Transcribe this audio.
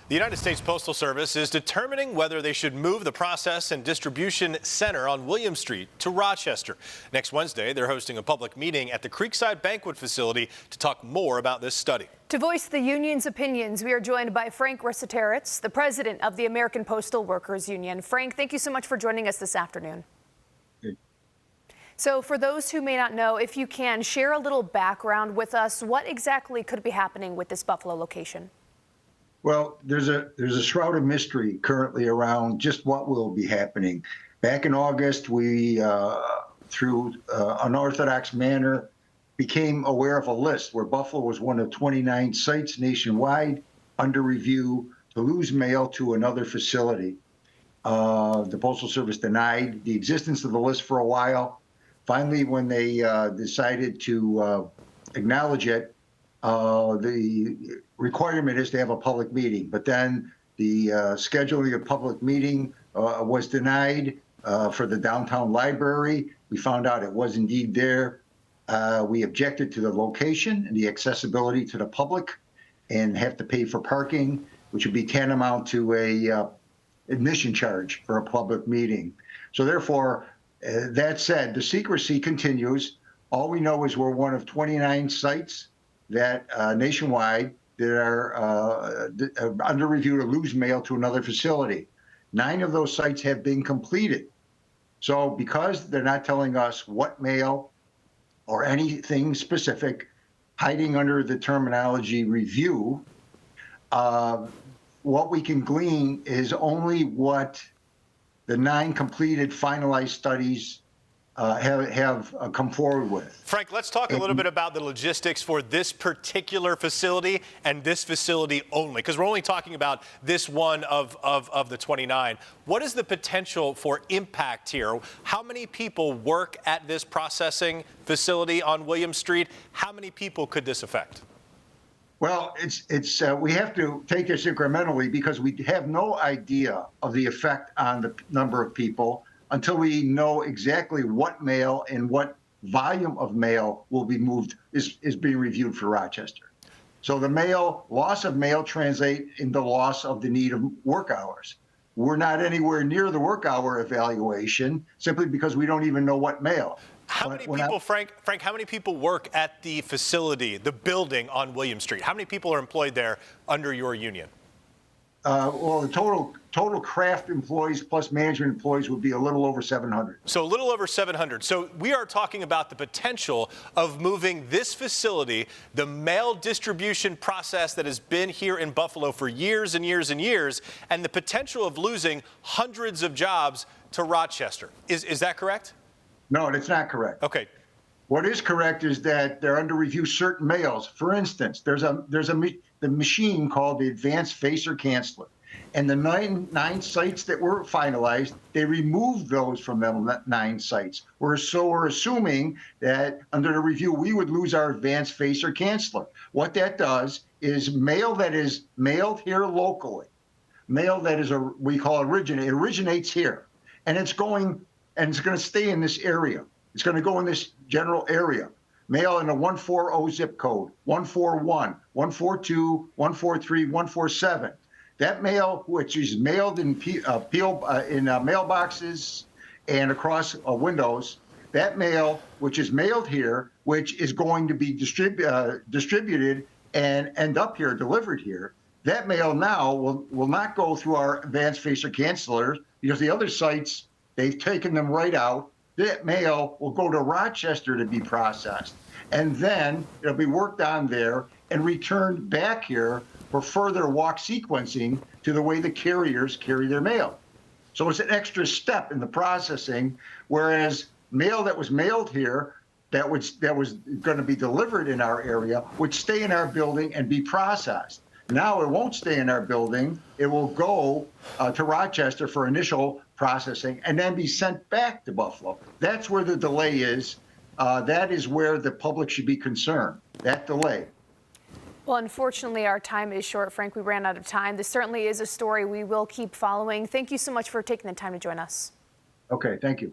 The United States Postal Service is determining whether they should move the process and distribution center on William Street to Rochester. Next Wednesday, they're hosting a public meeting at the Creekside Banquet Facility to talk more about this study. To voice the union's opinions, we are joined by Frank Resiteritz, the president of the American Postal Workers Union. Frank, thank you so much for joining us this afternoon. So for those who may not know, if you can, share a little background with us. What exactly could be happening with this Buffalo location? Well, there's a shroud of mystery currently around just what will be happening. Back in August, we, through unorthodox manner, became aware of a list where Buffalo was one of 29 sites nationwide under review to lose mail to another facility. The Postal Service denied the existence of the list for a while. Finally, when they decided to acknowledge it, the requirement is to have a public meeting, but then the scheduling of public meeting was denied for the downtown library. We found out it was indeed there. We objected to the location and the accessibility to the public and have to pay for parking, which would be tantamount to a admission charge for a public meeting. So therefore, that said, the secrecy continues. All we know is we're one of 29 sites that nationwide that are under review to lose mail to another facility. 9 of those sites have been completed. So because they're not telling us what mail or anything specific, hiding under the terminology review, what we can glean is only what the 9 completed finalized studies have come forward with. Frank, let's talk a little bit about the logistics for this particular facility and this facility only, because we're only talking about this one of the 29. What is the potential for impact here? How many people work at this processing facility on William Street? How many people could this affect? Well, we have to take this incrementally because we have no idea of the effect on the number of people until we know exactly what mail and what volume of mail will be moved is being reviewed for Rochester. So the loss of mail translate into loss of the need of work hours. We're not anywhere near the work hour evaluation simply because we don't even know what mail. How many people, Frank, how many people work at the facility, the building on William Street? How many people are employed there under your union? Well, the total craft employees plus management employees would be a little over 700. So a little over 700. So we are talking about the potential of moving this facility, the mail distribution process that has been here in Buffalo for years and years and years, and the potential of losing hundreds of jobs to Rochester. Is that correct? No, that's not correct. Okay. What is correct is that they're under review certain mails. For instance, there's the machine called the Advanced Facer Canceller. And the nine sites that were finalized, they removed those from them 9 sites. We're assuming that under the review, we would lose our Advanced Facer Canceller. What that does is mail that is mailed here locally, mail that is, we call it originates here. And it's going to stay in this area. It's going to go in this general area. Mail in a 140 zip code, 141, 142, 143, 147. That mail, which is mailed in mailboxes and across windows, that mail, which is mailed here, which is going to be distributed and end up here, delivered here, that mail now will not go through our Advanced Facer Cancellers because the other sites, they've taken them right out. That mail will go to Rochester to be processed, and then it'll be worked on there and returned back here for further walk sequencing to the way the carriers carry their mail. So it's an extra step in the processing, whereas mail that was mailed here that was going to be delivered in our area would stay in our building and be processed. Now it won't stay in our building. It will go to Rochester for initial processing and then be sent back to Buffalo. That's where the delay is. That is where the public should be concerned, that delay. Well, unfortunately, our time is short, Frank. We ran out of time. This certainly is a story we will keep following. Thank you so much for taking the time to join us. Okay, thank you.